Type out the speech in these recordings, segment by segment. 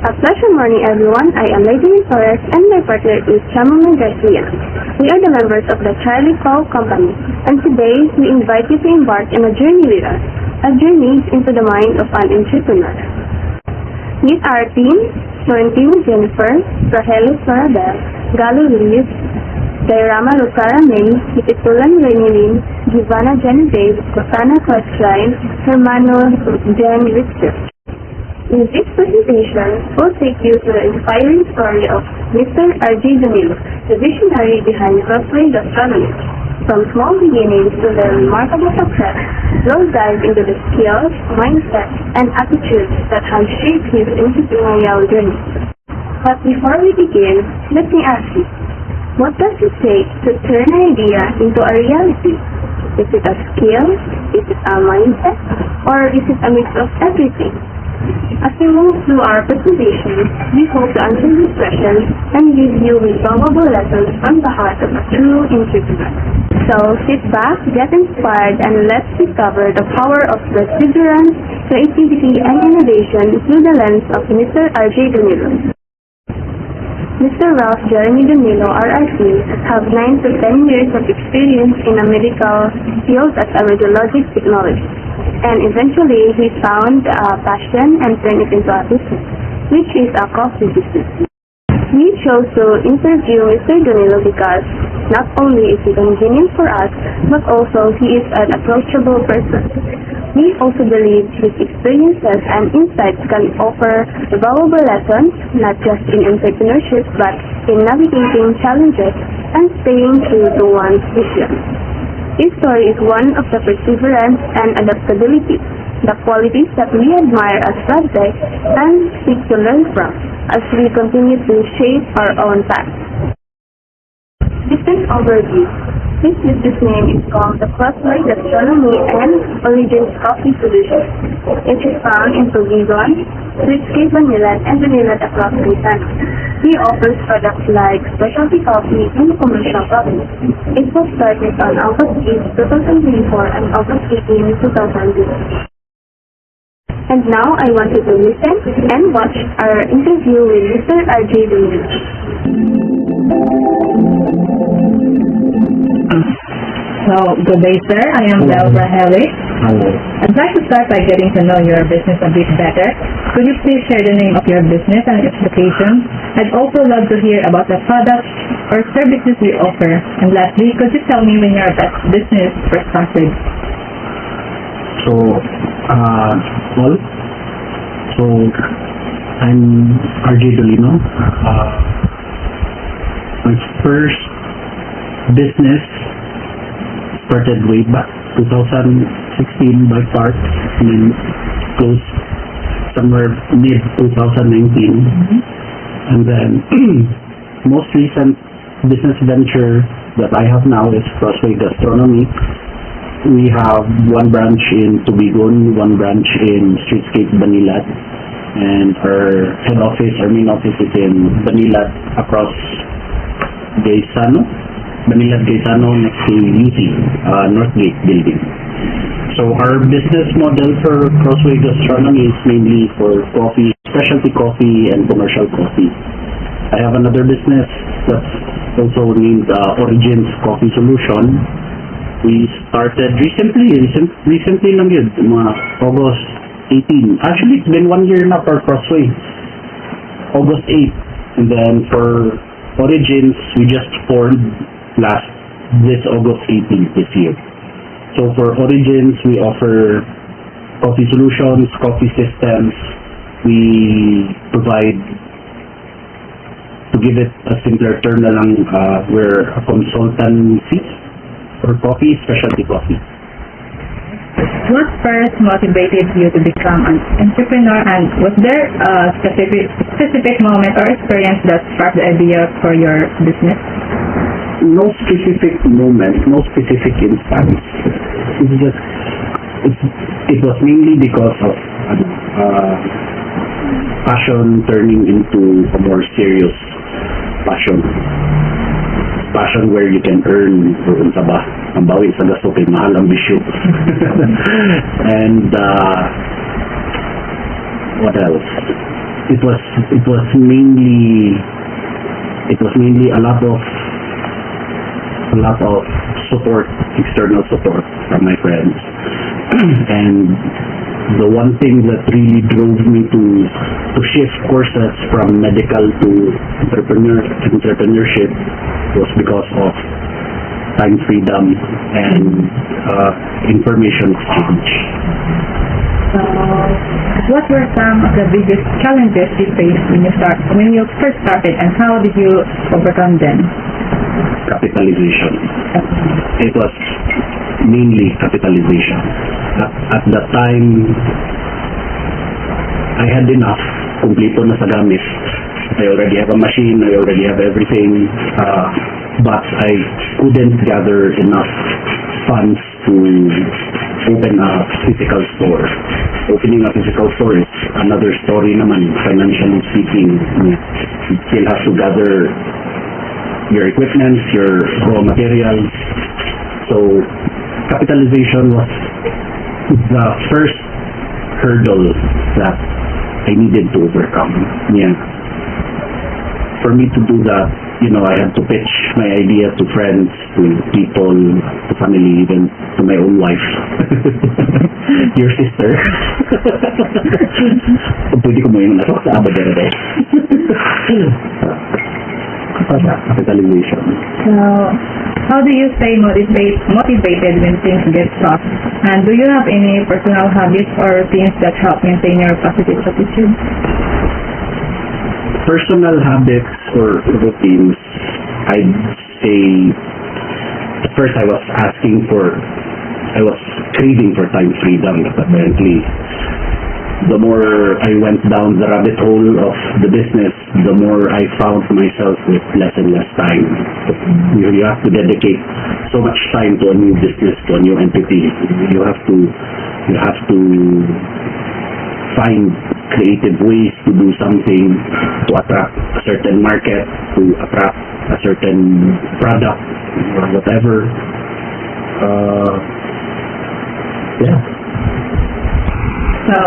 A pleasure morning, everyone. I am Lady Torres and my partner is Chamomile Garcia. We are the members of the Charlie Cole Company, and today we invite you to embark on a journey with us, a journey into the mind of an entrepreneur. Meet our team: Florentino Jennifer, Rogelio Sorabel, Galo Luis, Dairama Lucara May, Hititulan Renilin, Giovanna Genevieve, Rosana Crosline, Hermano Jen Richter. In this presentation, we'll take you to the inspiring story of Mr. R.J. Danilo, the visionary behind Crossway Gastronomy. From small beginnings to their remarkable success, we'll dive into the skills, mindset, and attitudes that have shaped his entrepreneurial journey. But before we begin, let me ask you, what does it take to turn an idea into a reality? Is it a skill? Is it a mindset? Or is it a mix of everything? As we move through our presentation, we hope to answer these questions and give you with valuable lessons from the heart of a true entrepreneur. So sit back, get inspired, and let's discover the power of perseverance, creativity, and innovation through the lens of Mr. R.J. Danilo. Mr. Ralph Jeremy Danilo, RRC, have 9 to 10 years of experience in a medical field as a radiologic technologist. And eventually, he found a passion and turned it into a business, which is a coffee business. We chose to interview Mr. Danilo because not only is he convenient for us, but also he is an approachable person. We also believe his experiences and insights can offer valuable lessons, not just in entrepreneurship, but in navigating challenges and staying true to one's vision. His story is one of the perseverance and adaptability, the qualities that we admire as Radtech and seek to learn from as we continue to shape our own path. Business overview. This business name is called the Crossway Gastronomy and Origins Coffee Solutions. It is found in Tubigon, Sweetscape Vanilla, and Vanilla across Quezon. He offers products like specialty coffee and commercial coffee. It was started on August 8, 2024 and August 18, 2002. And now I want you to listen and watch our interview with Mr. R.J. Danilo. So, good day, sir. I am Delbra Helly. Hello. I'd like to start by getting to know your business a bit better. Could you please share the name of your business and its location? I'd also love to hear about the products or services you offer. And lastly, could you tell me when your business first started? I'm R.J. Danilo. My first business started way back 2016 by start, and then closed somewhere mid-2019. And then most recent business venture that I have now is Crossway Gastronomy. We have one branch in Tubigon, one branch in Streetscape Vanilla, and our head office, our main office is in Vanilla across Vanilla Gaisano next to UC, Northgate building. So our business model for Crossway Gastronomy is mainly for coffee, specialty coffee, and commercial coffee. I have another business that's also named Origins Coffee Solution. We started recently lang yun, August 18. Actually, it's been 1 year na for Crossway. August 8. And then for Origins, we just formed this August 18th this year. So for Origins, we offer coffee solutions, coffee systems. We provide, to give it a simpler term na lang, we're a consultancy for coffee, specialty coffee. What first motivated you to become an entrepreneur, and was there a specific moment or experience that sparked the idea for your business? No specific moment, no specific instance. It was mainly because of passion turning into a more serious passion. Passion where you can earn ang bawi sa gasto kay mahal ang bisyo. And what else? it was mainly a lot of support, external support from my friends. And the one thing that really drove me to shift courses from medical to entrepreneurship was because of time freedom and information exchange. So, what were some of the biggest challenges you faced when you first started, and how did you overcome them? Capitalization. It was mainly capitalization. At that time, I had enough. Kumpleto na sa gamit. I already have a machine, I already have everything, but I couldn't gather enough funds to open a physical store. Opening a physical store is another story naman, financially speaking. You still have to gather your equipment, your raw materials. So, capitalization was the first hurdle that I needed to overcome. Yeah. For me to do that, I had to pitch my idea to friends, to people, to family, even to my own wife. Your sister. Pwede ko mo yung nasa sa abad na capitalization. So, how do you stay motivated when things get tough? And do you have any personal habits or routines that help maintain your positive attitude? Personal habits or routines, I'd say, at first I was craving for time freedom, but apparently the more I went down the rabbit hole of the business, the more I found myself with less and less time. You have to dedicate so much time to a new business, to a new entity. You have to find creative ways to do something to attract a certain market, to attract a certain product or whatever. Yeah. So,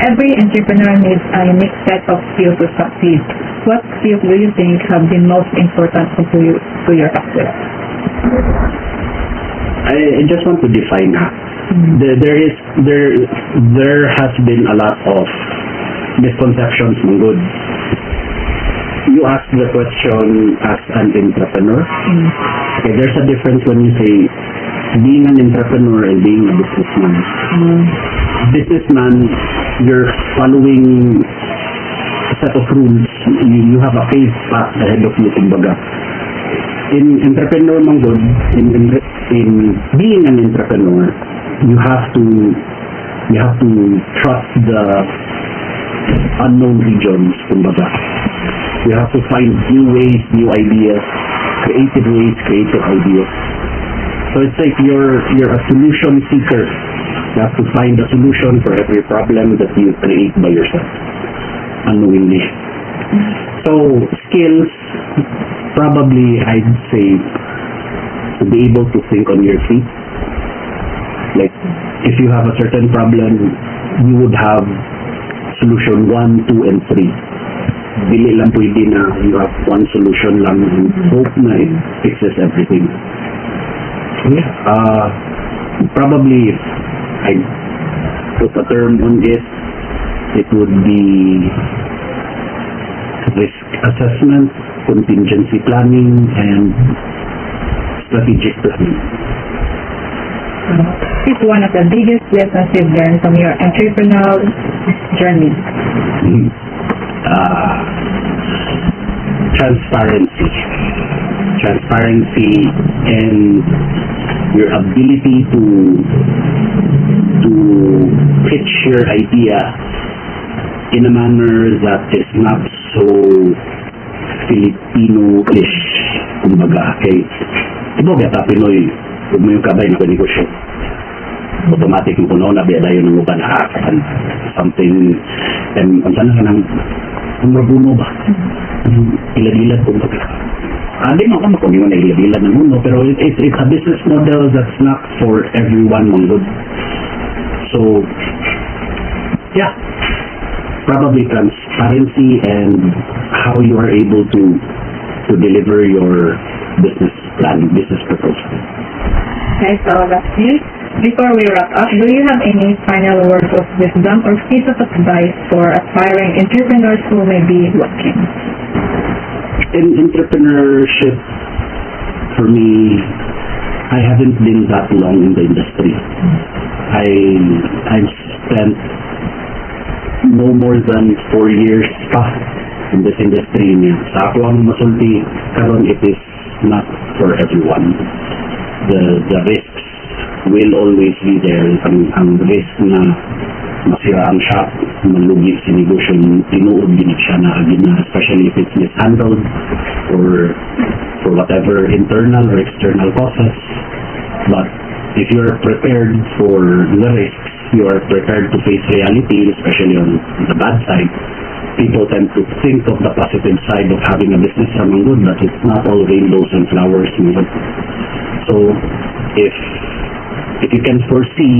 every entrepreneur needs a unique set of skills to succeed. What skills do you think have been most important to your success? I just want to define that. There has been a lot of misconceptions, Manggod. You ask the question as an entrepreneur. Okay, there's a difference when you say being an entrepreneur and being a businessman. Businessman, you're following a set of rules. You have a paved path ahead of you, kumbaga. In entrepreneur, Manggod, in being an entrepreneur, you have to trust the unknown regions, kumbaga. You have to find new ways, new ideas, creative ways, creative ideas. So it's like you're a solution seeker. You have to find a solution for every problem that you create by yourself, unknowingly. So skills, probably I'd say to be able to think on your feet. Like if you have a certain problem, you would have solution 1, 2, and 3. Dili lang pwede na you have one solution lang and hope na it fixes everything. Yeah. Probably if I put a term on it, it would be risk assessment, contingency planning, and strategic planning. It's one of the biggest lessons you've learned from your entrepreneurial journey. Transparency and your ability to pitch your idea in a manner that is not so Filipino-ish, kumbaga. Okay, ibo gata Pinoy, huwag mo yung kabay na negosyo. Automatic yung puno na biya dayo ng uban something, and ang sana ka ng mabuno ba? Ilad-ilad kumbaga. Hindi mo ka makunin na ilad-ilad ng mundo, pero it's a business model that's not for everyone, Manggod. So, yeah. probably transparency and how you are able to deliver your business plan, business proposal. Okay, so lastly, before we wrap up, do you have any final words of wisdom or piece of advice for aspiring entrepreneurs who may be watching? In entrepreneurship, for me, I haven't been that long in the industry. I've spent no more than 4 years pa in this industry niya. Sa ako ang masulti karon, it is not for everyone. The risks will always be there. Ang risk na masira ang shop, malugi si negosyo, tinuod din siya na agad na, especially if it's mishandled or for whatever internal or external causes. But if you're prepared for the risks, you are prepared to face reality, especially on the bad side. People tend to think of the positive side of having a business naman good, but it's not all rainbows and flowers. So, if you can foresee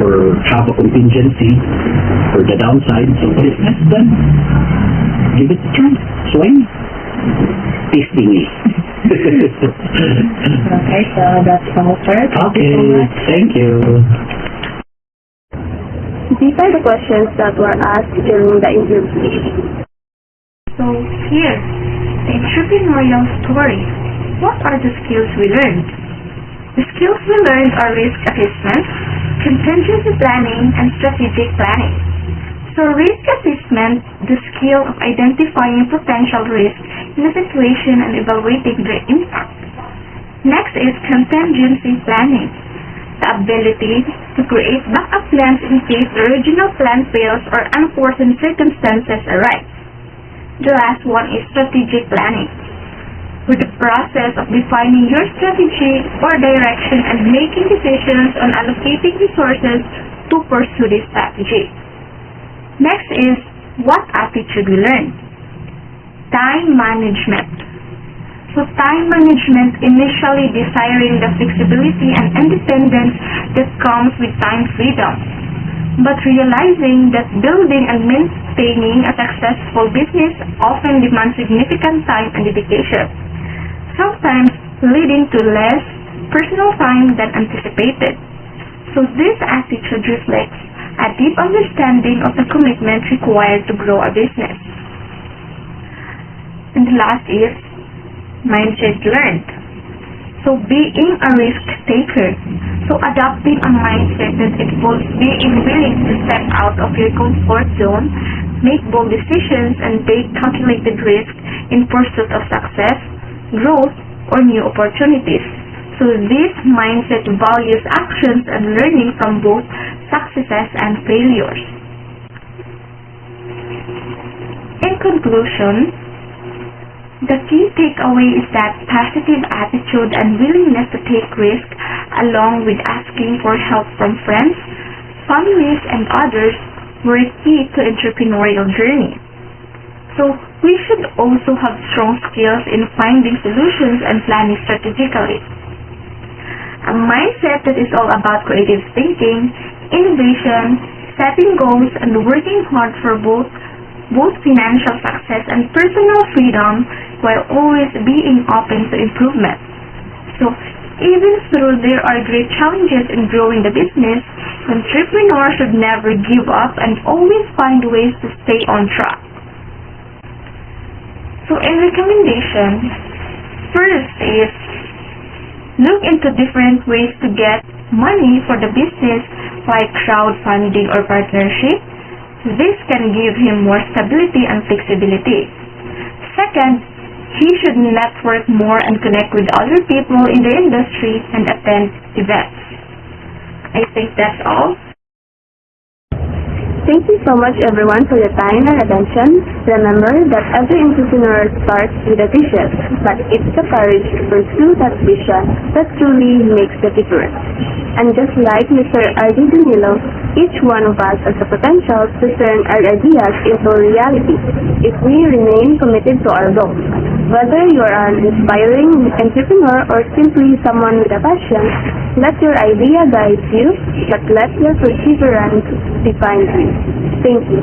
or have a contingency for the downsides of business, then give it a try. Swing. Tasting it. Okay, so that's all, sir. Okay, thank you. These are the questions that were asked during the interview. So here, the entrepreneurial story. What are the skills we learned? The skills we learned are risk assessment, contingency planning, and strategic planning. So risk assessment, the skill of identifying potential risk in a situation and evaluating the impact. Next is contingency planning, the ability to create backup plans in case the original plan fails or unforeseen circumstances arise. The last one is strategic planning, with the process of defining your strategy or direction and making decisions on allocating resources to pursue this strategy. Next is what attitude we learn. Time management. So time management, initially desiring the flexibility and independence that comes with time freedom, but realizing that building and maintaining a successful business often demands significant time and dedication, sometimes leading to less personal time than anticipated. So this attitude reflects a deep understanding of the commitment required to grow a business. And the last is mindset learned. So being a risk taker. So adopting a mindset that involves being willing to step out of your comfort zone, make bold decisions, and take calculated risk in pursuit of success, growth, or new opportunities. So this mindset values actions and learning from both successes and failures. In conclusion, the key takeaway is that positive attitude and willingness to take risk, along with asking for help from friends, families, and others, were key to entrepreneurial journey. So we should also have strong skills in finding solutions and planning strategically. A mindset that is all about creative thinking, innovation, setting goals, and working hard for both financial success and personal freedom, while always being open to improvement. So even though there are great challenges in growing the business, entrepreneurs should never give up and always find ways to stay on track. So in recommendation, first is look into different ways to get money for the business, like crowdfunding or partnership. This can give him more stability and flexibility. Second, he should network more and connect with other people in the industry and attend events. I think that's all. Thank you so much everyone for your time and attention. Remember that every entrepreneur starts with a vision, but it's the courage to pursue that vision that truly makes the difference. And just like Mr. R.D. Danilo, each one of us has the potential to turn our ideas into reality if we remain committed to our goals. Whether you are an inspiring entrepreneur or simply someone with a passion, let your idea guide you, but let your perseverance define you. Thank you.